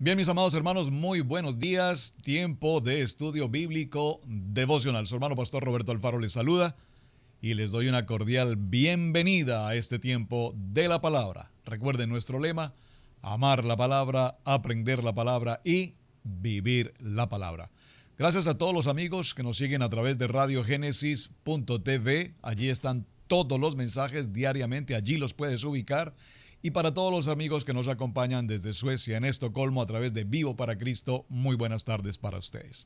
Bien, mis amados hermanos, muy buenos días. Tiempo de estudio bíblico devocional. Su hermano pastor Roberto Alfaro les saluda y les doy una cordial bienvenida a este tiempo de la palabra. Recuerden nuestro lema: amar la palabra, aprender la palabra y vivir la palabra. Gracias a todos los amigos que nos siguen a través de radiogénesis.tv. Allí están todos los mensajes diariamente, allí los puedes ubicar. Y para todos los amigos que nos acompañan desde Suecia, en Estocolmo, a través de Vivo para Cristo, muy buenas tardes para ustedes.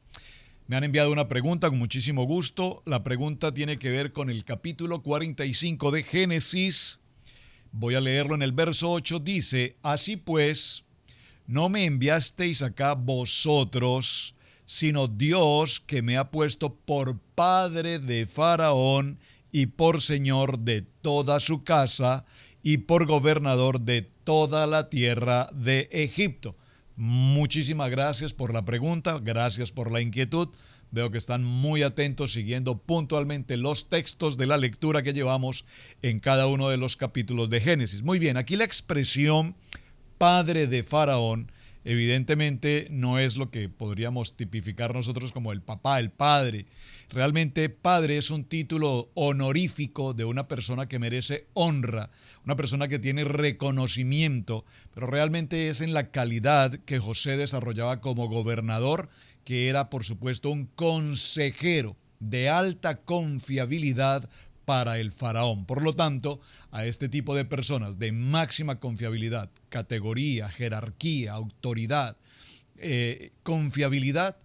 Me han enviado una pregunta con muchísimo gusto. La pregunta tiene que ver con el capítulo 45 de Génesis. Voy a leerlo en el verso 8. Dice: Así pues, no me enviasteis acá vosotros, sino Dios, que me ha puesto por padre de Faraón y por señor de toda su casa y por gobernador de toda la tierra de Egipto. Muchísimas gracias por la pregunta, gracias por la inquietud. Veo que están muy atentos siguiendo puntualmente los textos de la lectura que llevamos en cada uno de los capítulos de Génesis. Muy bien, aquí la expresión padre de Faraón evidentemente no es lo que podríamos tipificar nosotros como el papá, el padre. Realmente padre es un título honorífico de una persona que merece honra, una persona que tiene reconocimiento, pero realmente es en la calidad que José desarrollaba como gobernador, que era por supuesto un consejero de alta confiabilidad para el faraón. Por lo tanto, a este tipo de personas de máxima confiabilidad, categoría, jerarquía, autoridad, confiabilidad,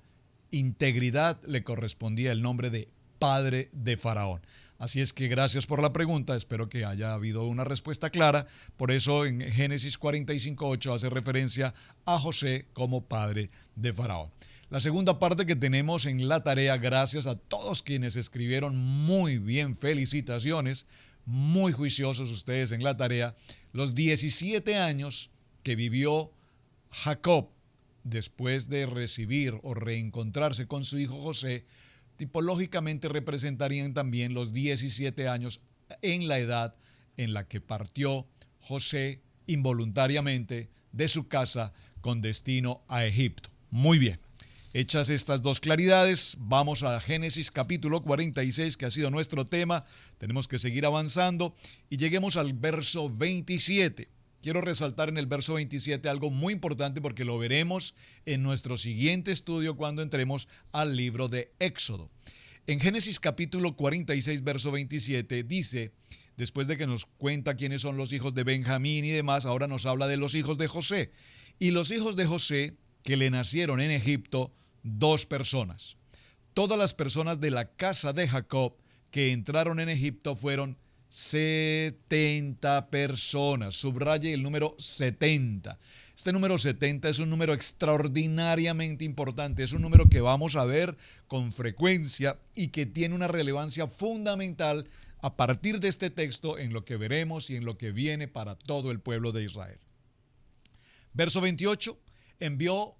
integridad, le correspondía el nombre de padre de faraón. Así es que gracias por la pregunta, espero que haya habido una respuesta clara. Por eso en Génesis 45:8 hace referencia a José como padre de faraón. La segunda parte que tenemos en la tarea, gracias a todos quienes escribieron muy bien, felicitaciones, muy juiciosos ustedes en la tarea, los 17 años que vivió Jacob después de recibir o reencontrarse con su hijo José, tipológicamente representarían también los 17 años en la edad en la que partió José involuntariamente de su casa con destino a Egipto. Muy bien. Hechas estas dos claridades, vamos a Génesis capítulo 46, que ha sido nuestro tema. Tenemos que seguir avanzando y lleguemos al verso 27. Quiero resaltar en el verso 27 algo muy importante porque lo veremos en nuestro siguiente estudio cuando entremos al libro de Éxodo. En Génesis capítulo 46, verso 27 dice, después de que nos cuenta quiénes son los hijos de Benjamín y demás, ahora nos habla de los hijos de José. Y los hijos de José que le nacieron en Egipto, dos personas. Todas las personas de la casa de Jacob que entraron en Egipto fueron 70 personas. Subraye el número 70. Este número 70 es un número extraordinariamente importante. Es un número que vamos a ver con frecuencia y que tiene una relevancia fundamental a partir de este texto en lo que veremos y en lo que viene para todo el pueblo de Israel. Verso 28. Envió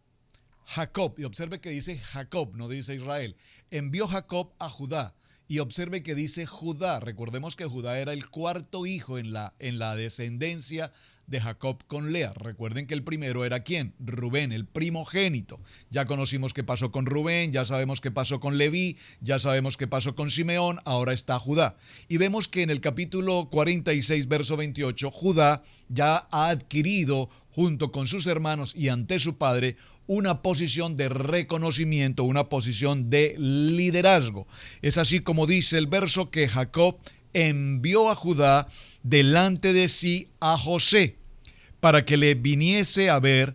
Jacob, y observe que dice Jacob, no dice Israel. Envió Jacob a Judá, y observe que dice Judá. Recordemos que Judá era el cuarto hijo en la descendencia de Jacob con Lea. Recuerden que el primero era ¿quién? Rubén, el primogénito. Ya conocimos qué pasó con Rubén, ya sabemos qué pasó con Leví, ya sabemos qué pasó con Simeón, ahora está Judá. Y vemos que en el capítulo 46, verso 28, Judá ya ha adquirido, junto con sus hermanos y ante su padre, una posición de reconocimiento, una posición de liderazgo. Es así como dice el verso que Jacob envió a Judá delante de sí a José para que le viniese a ver,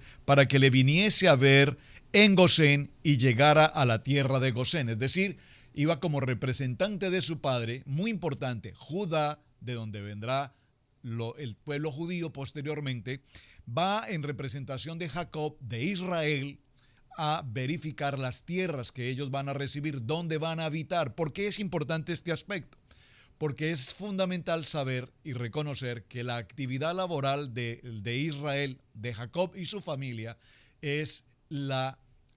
en Gosén y llegara a la tierra de Gosén. Es decir, iba como representante de su padre, muy importante, Judá, de donde vendrá el pueblo judío posteriormente, va en representación de Jacob, de Israel, a verificar las tierras que ellos van a recibir, dónde van a habitar. ¿Por qué es importante este aspecto? Porque es fundamental saber y reconocer que la actividad laboral de Israel, de Jacob y su familia, es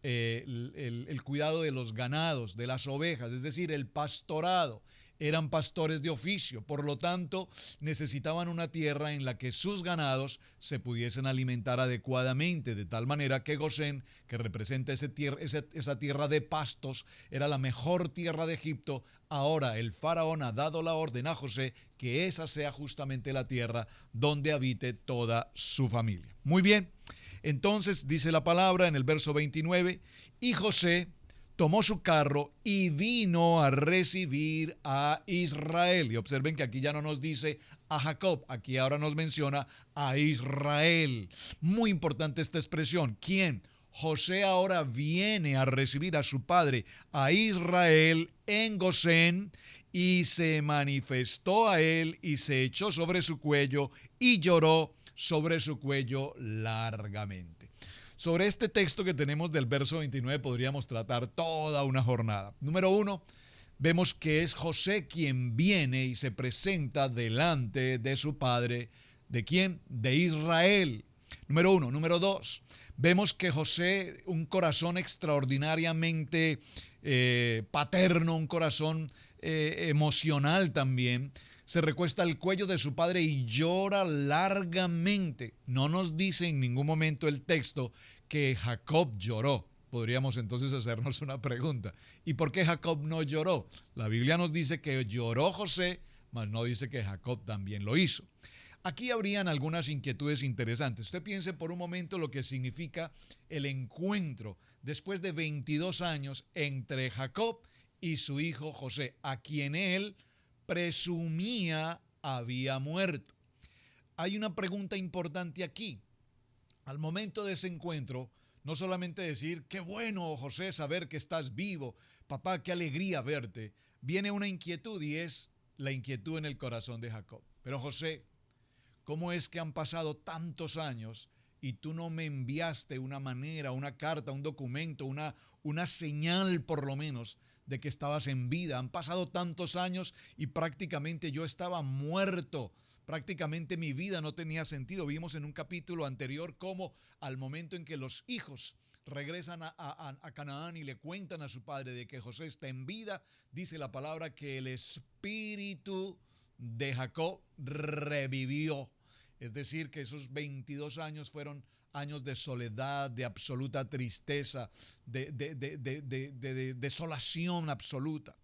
el cuidado de los ganados, de las ovejas, es decir, el pastorado. eran pastores de oficio, por lo tanto necesitaban una tierra en la que sus ganados se pudiesen alimentar adecuadamente, de tal manera que Gosén, que representa esa tierra de pastos, era la mejor tierra de Egipto. Ahora el faraón ha dado la orden a José que esa sea justamente la tierra donde habite toda su familia. Muy bien, entonces dice la palabra en el verso 29, y José tomó su carro y vino a recibir a Israel. Y observen que aquí ya no nos dice a Jacob, aquí ahora nos menciona a Israel. Muy importante esta expresión. ¿Quién? José ahora viene a recibir a su padre, a Israel, en Gosén, y se manifestó a él y se echó sobre su cuello y lloró sobre su cuello largamente. Sobre este texto que tenemos del verso 29 podríamos tratar toda una jornada. Número 1, vemos que es José quien viene y se presenta delante de su padre. ¿De quién? De Israel. Número 1. Número 2, vemos que José, un corazón extraordinariamente paterno, un corazón emocional también, se recuesta al cuello de su padre y llora largamente. No nos dice en ningún momento el texto que Jacob lloró. Podríamos entonces hacernos una pregunta. ¿Y por qué Jacob no lloró? La Biblia nos dice que lloró José, mas no dice que Jacob también lo hizo. Aquí habrían algunas inquietudes interesantes. Usted piense por un momento lo que significa el encuentro después de 22 años entre Jacob y su hijo José, a quien él presumía había muerto. Hay una pregunta importante aquí. Al momento de ese encuentro, no solamente decir, qué bueno, José, saber que estás vivo, papá, qué alegría verte, viene una inquietud y es la inquietud en el corazón de Jacob. Pero José, ¿cómo es que han pasado tantos años y tú no me enviaste una manera, una carta, un documento, una señal por lo menos de que estabas en vida? Han pasado tantos años y prácticamente yo estaba muerto. Prácticamente mi vida no tenía sentido. Vimos en un capítulo anterior cómo al momento en que los hijos regresan a Canaán y le cuentan a su padre de que José está en vida, dice la palabra que el espíritu de Jacob revivió. Es decir, que esos 22 años fueron años de soledad, de absoluta tristeza, de desolación absoluta.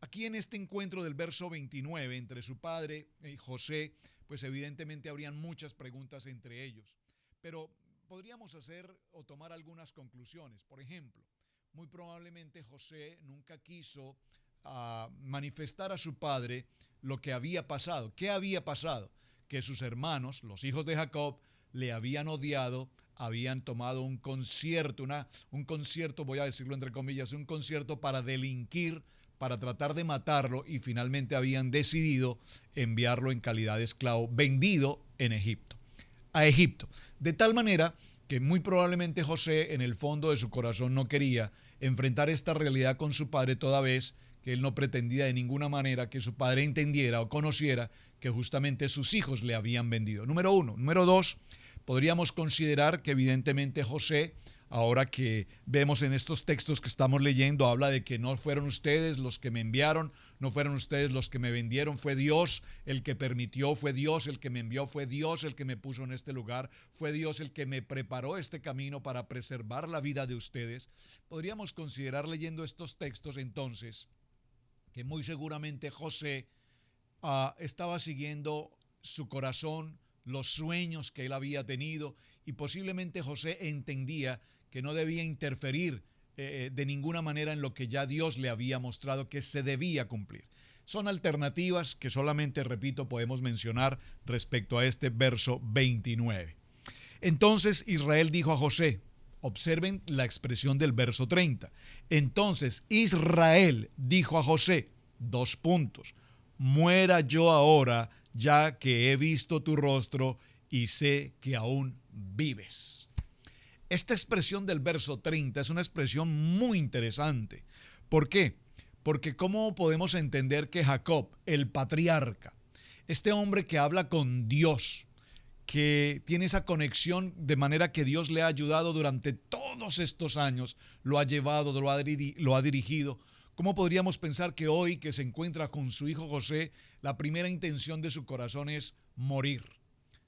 Aquí en este encuentro del verso 29 entre su padre y José, pues evidentemente habrían muchas preguntas entre ellos. Pero podríamos hacer o tomar algunas conclusiones. Por ejemplo, muy probablemente José nunca quiso manifestar a su padre lo que había pasado. ¿Qué había pasado? Que sus hermanos, los hijos de Jacob, le habían odiado, habían tomado un concierto, voy a decirlo entre comillas, un concierto para delinquir, para tratar de matarlo, y finalmente habían decidido enviarlo en calidad de esclavo, vendido a Egipto. De tal manera que muy probablemente José en el fondo de su corazón no quería enfrentar esta realidad con su padre, toda vez que él no pretendía de ninguna manera que su padre entendiera o conociera que justamente sus hijos le habían vendido. Número 1. Número 2, podríamos considerar que evidentemente José, ahora que vemos en estos textos que estamos leyendo, habla de que no fueron ustedes los que me enviaron, no fueron ustedes los que me vendieron, fue Dios el que permitió, fue Dios el que me envió, fue Dios el que me puso en este lugar, fue Dios el que me preparó este camino para preservar la vida de ustedes. Podríamos considerar leyendo estos textos entonces que muy seguramente José estaba siguiendo su corazón, los sueños que él había tenido, y posiblemente José entendía que no debía interferir de ninguna manera en lo que ya Dios le había mostrado que se debía cumplir. Son alternativas que solamente, repito, podemos mencionar respecto a este verso 29. Entonces Israel dijo a José, observen la expresión del verso 30. Entonces Israel dijo a José, : muera yo ahora, ya que he visto tu rostro y sé que aún vives. Esta expresión del verso 30 es una expresión muy interesante. ¿Por qué? Porque ¿cómo podemos entender que Jacob, el patriarca, este hombre que habla con Dios, que tiene esa conexión de manera que Dios le ha ayudado durante todos estos años, lo ha llevado, lo ha dirigido, ¿Cómo podríamos pensar que hoy que se encuentra con su hijo José, la primera intención de su corazón es morir?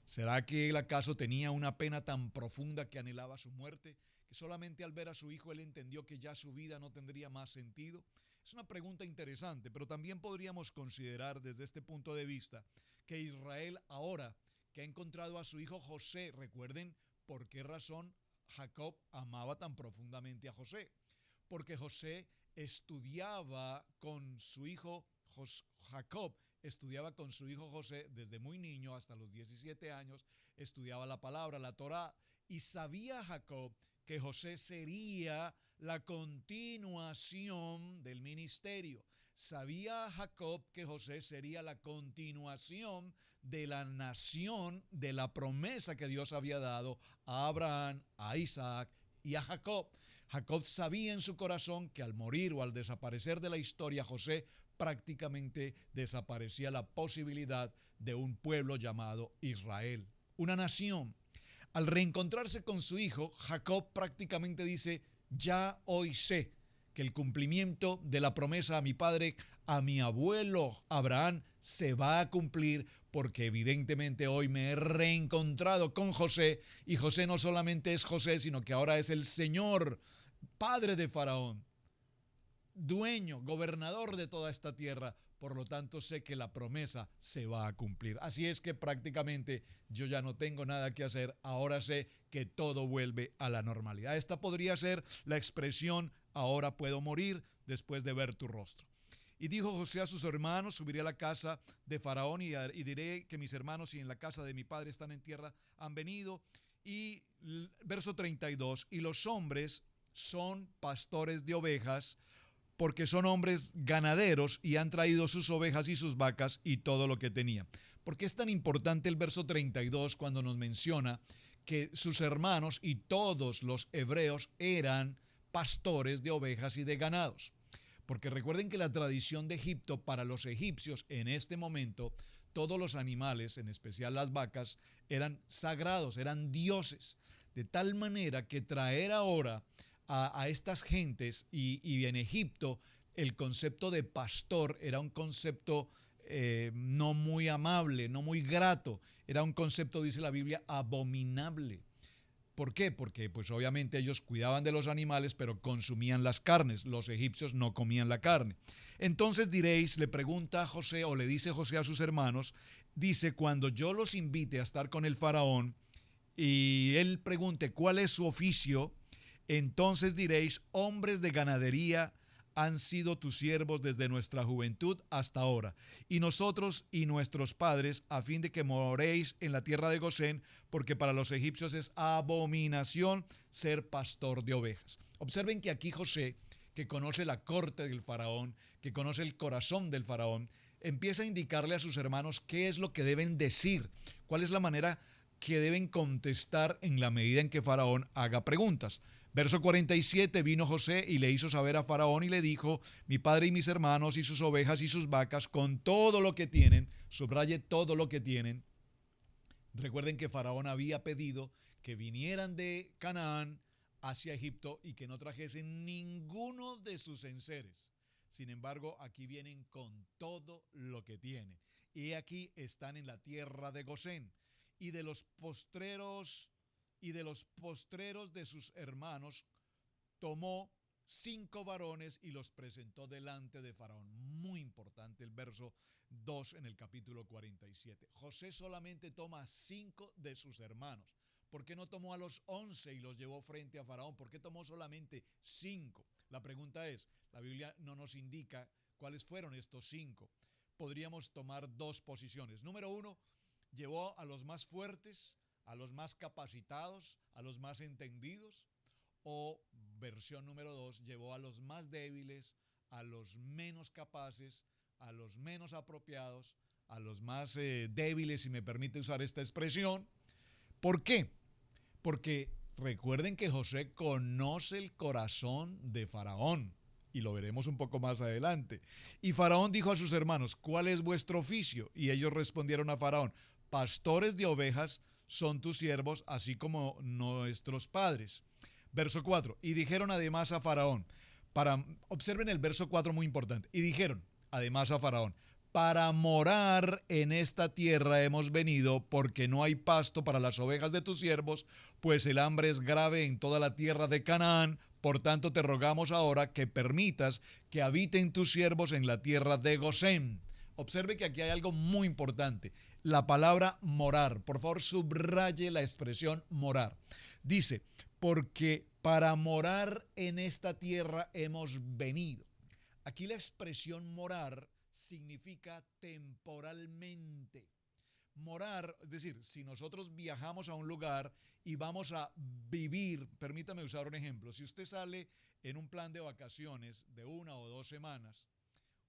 ¿Será que él acaso tenía una pena tan profunda que anhelaba su muerte, que solamente al ver a su hijo él entendió que ya su vida no tendría más sentido? Es una pregunta interesante, pero también podríamos considerar desde este punto de vista que Israel ahora que ha encontrado a su hijo José, recuerden por qué razón Jacob amaba tan profundamente a José, porque José estudiaba con su hijo Jacob, estudiaba con su hijo José desde muy niño hasta los 17 años, estudiaba la palabra, la Torá, y sabía Jacob que José sería la continuación del ministerio. Sabía Jacob que José sería la continuación de la nación, de la promesa que Dios había dado a Abraham, a Isaac y a Jacob. Jacob sabía en su corazón que al morir o al desaparecer de la historia, José prácticamente desaparecía la posibilidad de un pueblo llamado Israel, una nación. Al reencontrarse con su hijo, Jacob prácticamente dice: ya hoy sé que el cumplimiento de la promesa a mi padre, a mi abuelo Abraham, se va a cumplir, porque evidentemente hoy me he reencontrado con José, y José no solamente es José, sino que ahora es el Señor, padre de Faraón, dueño, gobernador de toda esta tierra. Por lo tanto, sé que la promesa se va a cumplir. Así es que prácticamente yo ya no tengo nada que hacer. Ahora sé que todo vuelve a la normalidad. Esta podría ser la expresión: ahora puedo morir después de ver tu rostro. Y dijo José a sus hermanos: subiré a la casa de Faraón y diré que mis hermanos y en la casa de mi padre están en tierra, han venido. Y verso 32, y los hombres son pastores de ovejas, porque son hombres ganaderos y han traído sus ovejas y sus vacas y todo lo que tenían. ¿Por qué es tan importante el verso 32 cuando nos menciona que sus hermanos y todos los hebreos eran pastores de ovejas y de ganados? Porque recuerden que la tradición de Egipto, para los egipcios en este momento, todos los animales, en especial las vacas, eran sagrados, eran dioses. De tal manera que traer ahora a estas gentes, y en Egipto el concepto de pastor era un concepto no muy amable, no muy grato, era un concepto, dice la Biblia, abominable. ¿Por qué? Porque pues obviamente ellos cuidaban de los animales, pero consumían las carnes. Los egipcios no comían la carne. Entonces diréis, le pregunta José, o le dice José a sus hermanos, dice: cuando yo los invite a estar con el faraón y él pregunte cuál es su oficio, entonces diréis: hombres de ganadería han sido tus siervos desde nuestra juventud hasta ahora, y nosotros y nuestros padres, a fin de que moréis en la tierra de Gosén, porque para los egipcios es abominación ser pastor de ovejas. Observen que aquí José, que conoce la corte del faraón, que conoce el corazón del faraón, empieza a indicarle a sus hermanos qué es lo que deben decir, cuál es la manera que deben contestar en la medida en que Faraón haga preguntas. Verso 47, vino José y le hizo saber a Faraón y le dijo: mi padre y mis hermanos y sus ovejas y sus vacas con todo lo que tienen, subraye todo lo que tienen. Recuerden que Faraón había pedido que vinieran de Canaán hacia Egipto y que no trajesen ninguno de sus enseres. Sin embargo, aquí vienen con todo lo que tienen. Y aquí están en la tierra de Gosén. Y de los postreros de sus hermanos tomó 5 varones y los presentó delante de Faraón. Muy importante el verso 2 en el capítulo 47. José solamente toma 5 de sus hermanos. ¿Por qué no tomó a los 11 y los llevó frente a Faraón? ¿Por qué tomó solamente 5? La pregunta es, la Biblia no nos indica cuáles fueron estos 5. Podríamos tomar 2 posiciones. Número 1, llevó a los más fuertes, a los más capacitados, a los más entendidos. O versión número 2, llevó a los más débiles, a los menos capaces, a los menos apropiados, a los más débiles, si me permite usar esta expresión. ¿Por qué? Porque recuerden que José conoce el corazón de Faraón. Y lo veremos un poco más adelante. Y Faraón dijo a sus hermanos: ¿cuál es vuestro oficio? Y ellos respondieron a Faraón: pastores de ovejas son tus siervos, así como nuestros padres. Verso 4, y dijeron además a Faraón: Observen el verso 4 muy importante. Y dijeron, además a Faraón, para morar en esta tierra hemos venido, porque no hay pasto para las ovejas de tus siervos, pues el hambre es grave en toda la tierra de Canaán. Por tanto te rogamos ahora que permitas que habiten tus siervos en la tierra de Gosén. Observe que aquí hay algo muy importante. La palabra morar. Por favor, subraye la expresión morar. Dice, porque para morar en esta tierra hemos venido. Aquí la expresión morar significa temporalmente. Morar, es decir, si nosotros viajamos a un lugar y vamos a vivir, permítame usar un ejemplo, si usted sale en un plan de vacaciones de 1 o 2 semanas,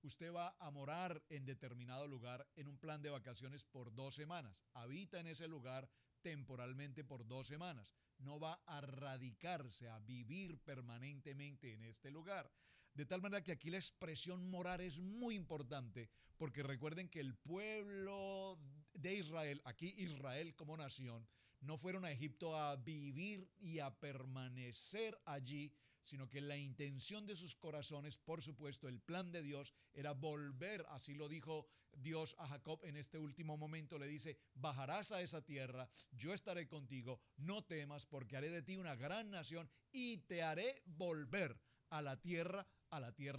usted va a morar en determinado lugar en un plan de vacaciones por 2 semanas, habita en ese lugar temporalmente por 2 semanas, no va a radicarse, a vivir permanentemente en este lugar. De tal manera que aquí la expresión morar es muy importante, porque recuerden que el pueblo de Israel, aquí Israel como nación, no fueron a Egipto a vivir y a permanecer allí, sino que la intención de sus corazones, por supuesto, el plan de Dios era volver, así lo dijo Dios a Jacob en este último momento, le dice, bajarás a esa tierra, yo estaré contigo, no temas, porque haré de ti una gran nación y te haré volver a la tierra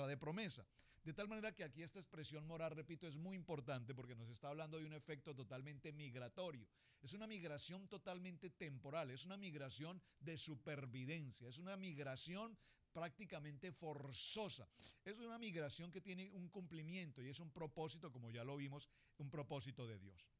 de promesa. De tal manera que aquí esta expresión morar, repito, es muy importante porque nos está hablando de un efecto totalmente migratorio. Es una migración totalmente temporal, es una migración de supervivencia, es una migración prácticamente forzosa. Es una migración que tiene un cumplimiento y es un propósito, como ya lo vimos, un propósito de Dios.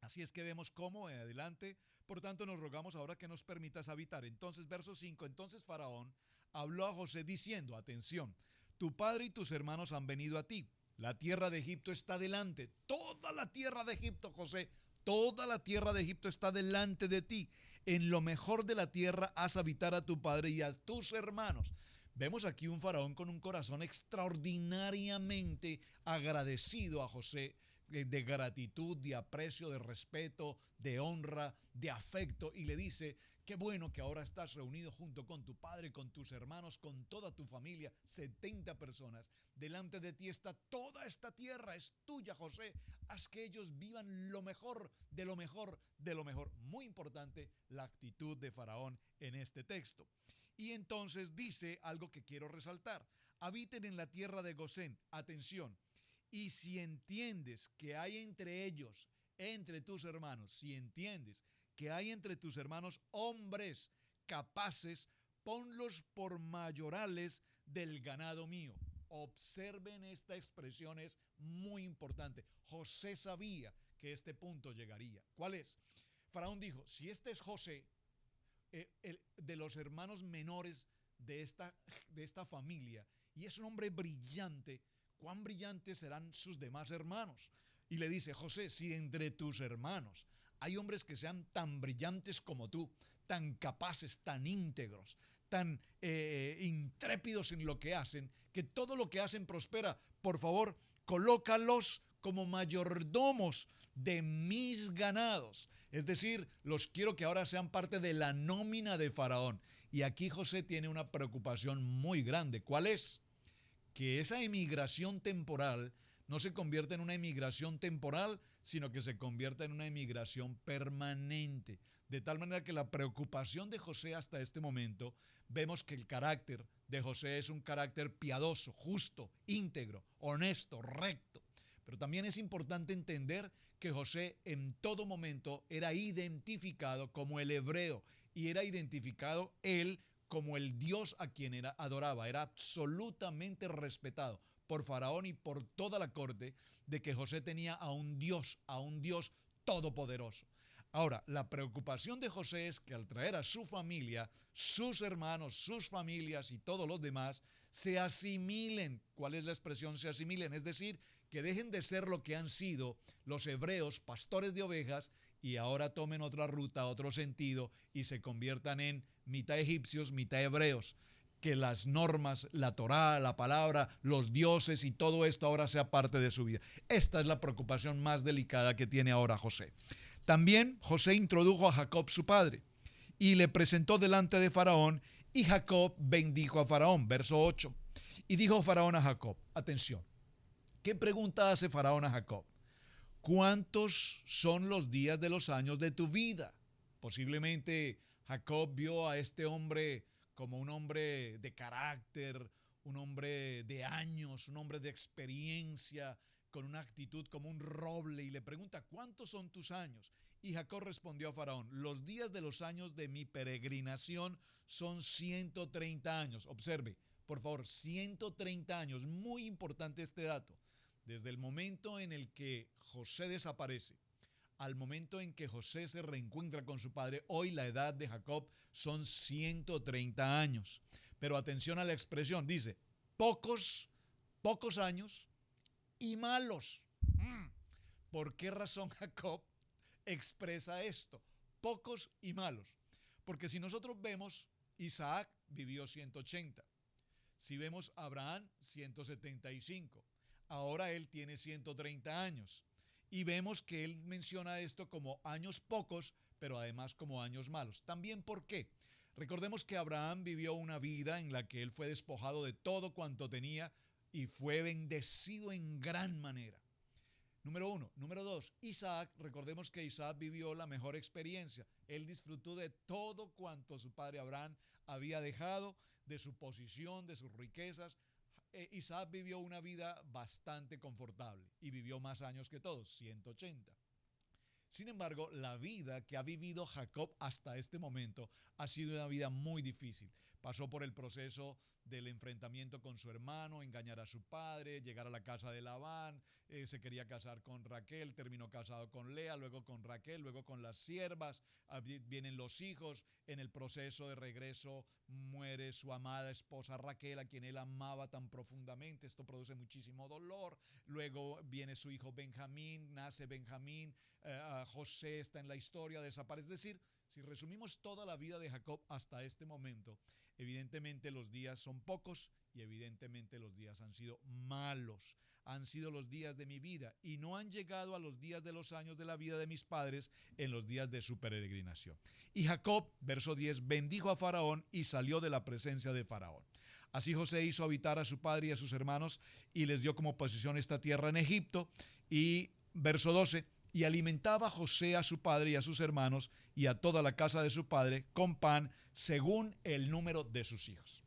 Así es que vemos cómo en adelante, por tanto nos rogamos ahora que nos permitas habitar. Entonces, verso 5, entonces Faraón habló a José diciendo, atención, tu padre y tus hermanos han venido a ti, la tierra de Egipto está delante, toda la tierra de Egipto, José, toda la tierra de Egipto está delante de ti, en lo mejor de la tierra haz habitar a tu padre y a tus hermanos. Vemos aquí un faraón con un corazón extraordinariamente agradecido a José, de gratitud, de aprecio, de respeto, de honra, de afecto, y le dice, qué bueno que ahora estás reunido junto con tu padre, con tus hermanos, con toda tu familia, 70 personas. Delante de ti está toda esta tierra, es tuya, José. Haz que ellos vivan lo mejor, de lo mejor, de lo mejor. Muy importante la actitud de Faraón en este texto. Y entonces dice algo que quiero resaltar. Habiten en la tierra de Gosén. Atención. Y si entiendes que hay entre ellos, entre tus hermanos, si entiendes que hay entre tus hermanos hombres capaces, ponlos por mayorales del ganado mío. Observen, esta expresión es muy importante. José sabía que este punto llegaría. ¿Cuál es? Faraón dijo, si este es José, de los hermanos menores de esta familia, y es un hombre brillante, ¿cuán brillantes serán sus demás hermanos? Y le dice, José, si entre tus hermanos hay hombres que sean tan brillantes como tú, tan capaces, tan íntegros, tan intrépidos en lo que hacen, que todo lo que hacen prospera, por favor, colócalos como mayordomos de mis ganados. Es decir, los quiero que ahora sean parte de la nómina de Faraón. Y aquí José tiene una preocupación muy grande. ¿Cuál es? Que esa emigración temporal no se convierta en una emigración temporal, sino que se convierta en una emigración permanente. De tal manera que la preocupación de José hasta este momento, vemos que el carácter de José es un carácter piadoso, justo, íntegro, honesto, recto. Pero también es importante entender que José en todo momento era identificado como el hebreo y era identificado él como el Dios a quien adoraba. Era absolutamente respetado por Faraón y por toda la corte, de que José tenía a un Dios todopoderoso. Ahora, la preocupación de José es que al traer a su familia, sus hermanos, sus familias y todos los demás, se asimilen. ¿Cuál es la expresión se asimilen? Es decir, que dejen de ser lo que han sido los hebreos, pastores de ovejas, y ahora tomen otra ruta, otro sentido, y se conviertan en mitad egipcios, mitad hebreos. Que las normas, la Torá, la palabra, los dioses y todo esto ahora sea parte de su vida. Esta es la preocupación más delicada que tiene ahora José. También José introdujo a Jacob su padre y le presentó delante de Faraón, y Jacob bendijo a Faraón. Verso 8. Y dijo Faraón a Jacob, atención, ¿qué pregunta hace Faraón a Jacob? ¿Cuántos son los días de los años de tu vida? Posiblemente Jacob vio a este hombre como un hombre de carácter, un hombre de años, un hombre de experiencia, con una actitud como un roble y le pregunta, ¿cuántos son tus años? Y Jacob respondió a Faraón, los días de los años de mi peregrinación son 130 años. Observe, por favor, 130 años, muy importante este dato. Desde el momento en el que José desaparece al momento en que José se reencuentra con su padre, hoy la edad de Jacob son 130 años. Pero atención a la expresión, dice, pocos años y malos. ¿Por qué razón Jacob expresa esto? Pocos y malos. Porque si nosotros vemos, Isaac vivió 180. Si vemos Abraham, 175. Ahora él tiene 130 años. Y vemos que él menciona esto como años pocos, pero además como años malos. También, ¿por qué? Recordemos que Abraham vivió una vida en la que él fue despojado de todo cuanto tenía y fue bendecido en gran manera. Número uno. Número dos, Isaac, recordemos que Isaac vivió la mejor experiencia. Él disfrutó de todo cuanto su padre Abraham había dejado, de su posición, de sus riquezas. Isaac vivió una vida bastante confortable y vivió más años que todos, 180. Sin embargo, la vida que ha vivido Jacob hasta este momento ha sido una vida muy difícil. Pasó por el proceso del enfrentamiento con su hermano, engañar a su padre, llegar a la casa de Labán, se quería casar con Raquel, terminó casado con Lea, luego con Raquel, luego con las siervas, vienen los hijos, en el proceso de regreso muere su amada esposa Raquel, a quien él amaba tan profundamente, esto produce muchísimo dolor, luego viene su hijo Benjamín, nace Benjamín, José está en la historia, desaparece. Es decir, si resumimos toda la vida de Jacob hasta este momento, evidentemente los días son pocos y evidentemente los días han sido malos. Han sido los días de mi vida y no han llegado a los días de los años de la vida de mis padres en los días de su peregrinación. Y Jacob, verso 10, bendijo a Faraón y salió de la presencia de Faraón. Así José hizo habitar a su padre y a sus hermanos y les dio como posesión esta tierra en Egipto. Y verso 12, y alimentaba José a su padre y a sus hermanos y a toda la casa de su padre con pan según el número de sus hijos.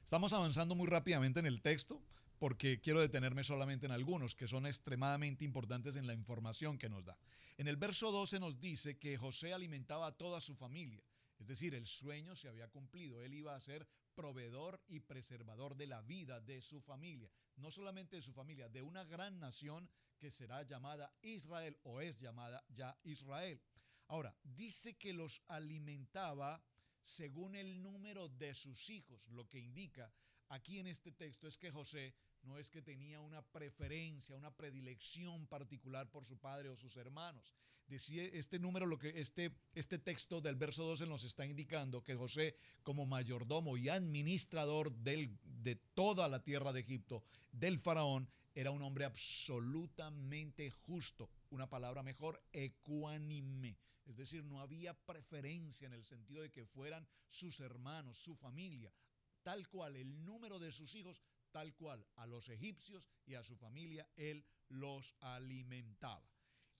Estamos avanzando muy rápidamente en el texto porque quiero detenerme solamente en algunos que son extremadamente importantes en la información que nos da. En el verso 12 nos dice que José alimentaba a toda su familia. Es decir, el sueño se había cumplido. Él iba a ser proveedor y preservador de la vida de su familia. No solamente de su familia, de una gran nación que será llamada Israel o es llamada ya Israel. Ahora, dice que los alimentaba según el número de sus hijos. Lo que indica aquí en este texto es que José no es que tenía una preferencia, una predilección particular por su padre o sus hermanos. Decía este número, este texto del verso 12 nos está indicando que José, como mayordomo y administrador de toda la tierra de Egipto, del faraón, era un hombre absolutamente justo. Una palabra mejor, ecuánime. Es decir, no había preferencia en el sentido de que fueran sus hermanos, su familia, tal cual el número de sus hijos, tal cual a los egipcios y a su familia, él los alimentaba.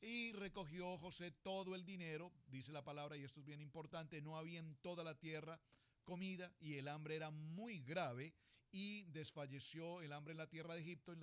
Y recogió José todo el dinero, dice la palabra, y esto es bien importante, no había en toda la tierra comida y el hambre era muy grave y desfalleció el hambre en la tierra de Egipto,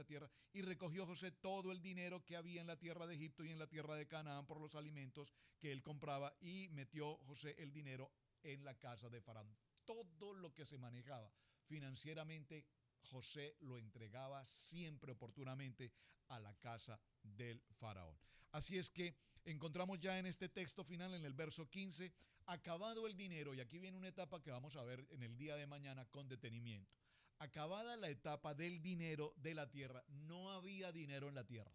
y recogió José todo el dinero que había en la tierra de Egipto y en la tierra de Canaán por los alimentos que él compraba y metió José el dinero en la casa de Faraón. Todo lo que se manejaba financieramente, José lo entregaba siempre oportunamente a la casa del faraón. Así es que encontramos ya en este texto final, en el verso 15, acabado el dinero, y aquí viene una etapa que vamos a ver en el día de mañana con detenimiento. Acabada la etapa del dinero de la tierra, no había dinero en la tierra.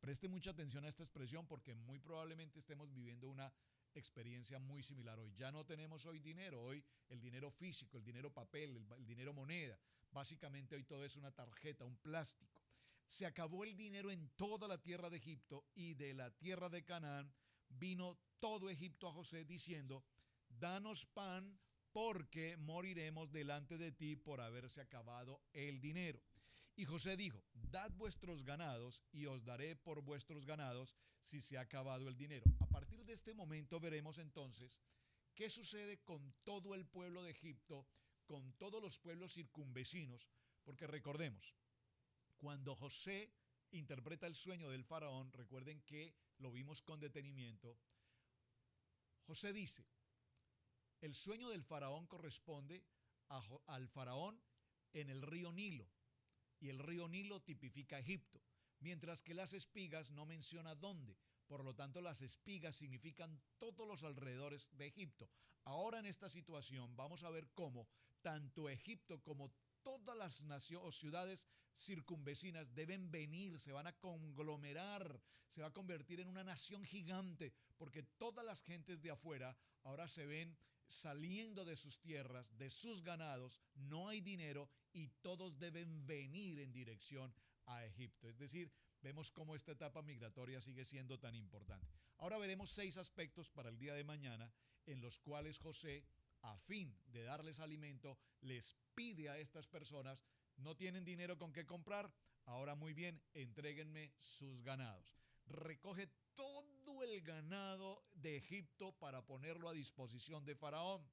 Preste mucha atención a esta expresión porque muy probablemente estemos viviendo una experiencia muy similar hoy. Ya no tenemos hoy dinero, hoy el dinero físico, el dinero papel, el dinero moneda. Básicamente hoy todo es una tarjeta, un plástico. Se acabó el dinero en toda la tierra de Egipto y de la tierra de Canaán vino todo Egipto a José diciendo, danos pan porque moriremos delante de ti por haberse acabado el dinero. Y José dijo, dad vuestros ganados y os daré por vuestros ganados si se ha acabado el dinero. A partir de este momento veremos entonces qué sucede con todo el pueblo de Egipto, con todos los pueblos circunvecinos, porque recordemos, cuando José interpreta el sueño del faraón, recuerden que lo vimos con detenimiento, José dice, el sueño del faraón corresponde al faraón en el río Nilo, y el río Nilo tipifica Egipto, mientras que las espigas no menciona dónde. Por lo tanto, las espigas significan todos los alrededores de Egipto. Ahora en esta situación vamos a ver cómo tanto Egipto como todas las naciones o ciudades circunvecinas deben venir, se van a conglomerar, se va a convertir en una nación gigante, porque todas las gentes de afuera ahora se ven saliendo de sus tierras, de sus ganados, no hay dinero y todos deben venir en dirección a Egipto. Es decir, vemos cómo esta etapa migratoria sigue siendo tan importante. Ahora veremos 6 aspectos para el día de mañana en los cuales José, a fin de darles alimento, les pide a estas personas, no tienen dinero con qué comprar, ahora muy bien, entréguenme sus ganados. Recoge todo el ganado de Egipto para ponerlo a disposición de Faraón.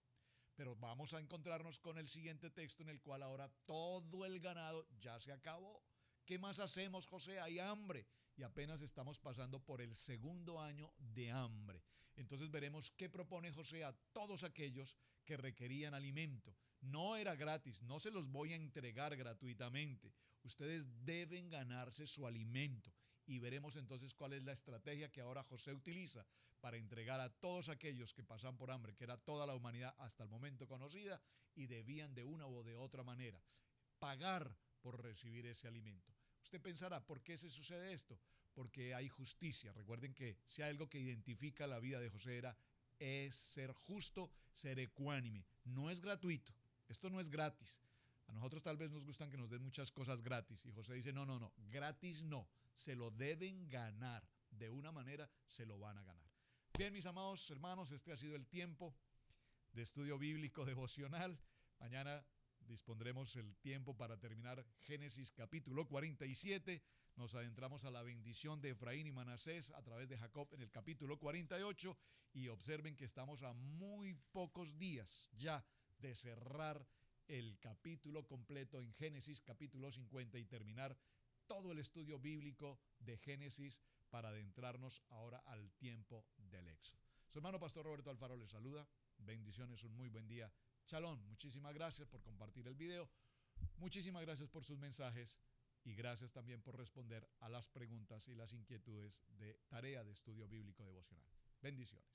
Pero vamos a encontrarnos con el siguiente texto en el cual ahora todo el ganado ya se acabó. ¿Qué más hacemos, José? Hay hambre y apenas estamos pasando por el segundo año de hambre. Entonces veremos qué propone José a todos aquellos que requerían alimento. No era gratis, no se los voy a entregar gratuitamente. Ustedes deben ganarse su alimento y veremos entonces cuál es la estrategia que ahora José utiliza para entregar a todos aquellos que pasan por hambre, que era toda la humanidad hasta el momento conocida y debían de una o de otra manera pagar por recibir ese alimento. Usted pensará, ¿por qué se sucede esto? Porque hay justicia. Recuerden que si hay algo que identifica la vida de José es ser justo, ser ecuánime. No es gratuito. Esto no es gratis. A nosotros tal vez nos gustan que nos den muchas cosas gratis. Y José dice, no, gratis no. Se lo deben ganar. De una manera se lo van a ganar. Bien, mis amados hermanos, este ha sido el tiempo de estudio bíblico devocional. Mañana dispondremos el tiempo para terminar Génesis capítulo 47. Nos adentramos a la bendición de Efraín y Manasés a través de Jacob en el capítulo 48 y observen que estamos a muy pocos días ya de cerrar el capítulo completo en Génesis capítulo 50 y terminar todo el estudio bíblico de Génesis para adentrarnos ahora al tiempo del Éxodo. Su hermano Pastor Roberto Alfaro les saluda. Bendiciones, un muy buen día. Shalom, muchísimas gracias por compartir el video, muchísimas gracias por sus mensajes y gracias también por responder a las preguntas y las inquietudes de tarea de estudio bíblico devocional. Bendiciones.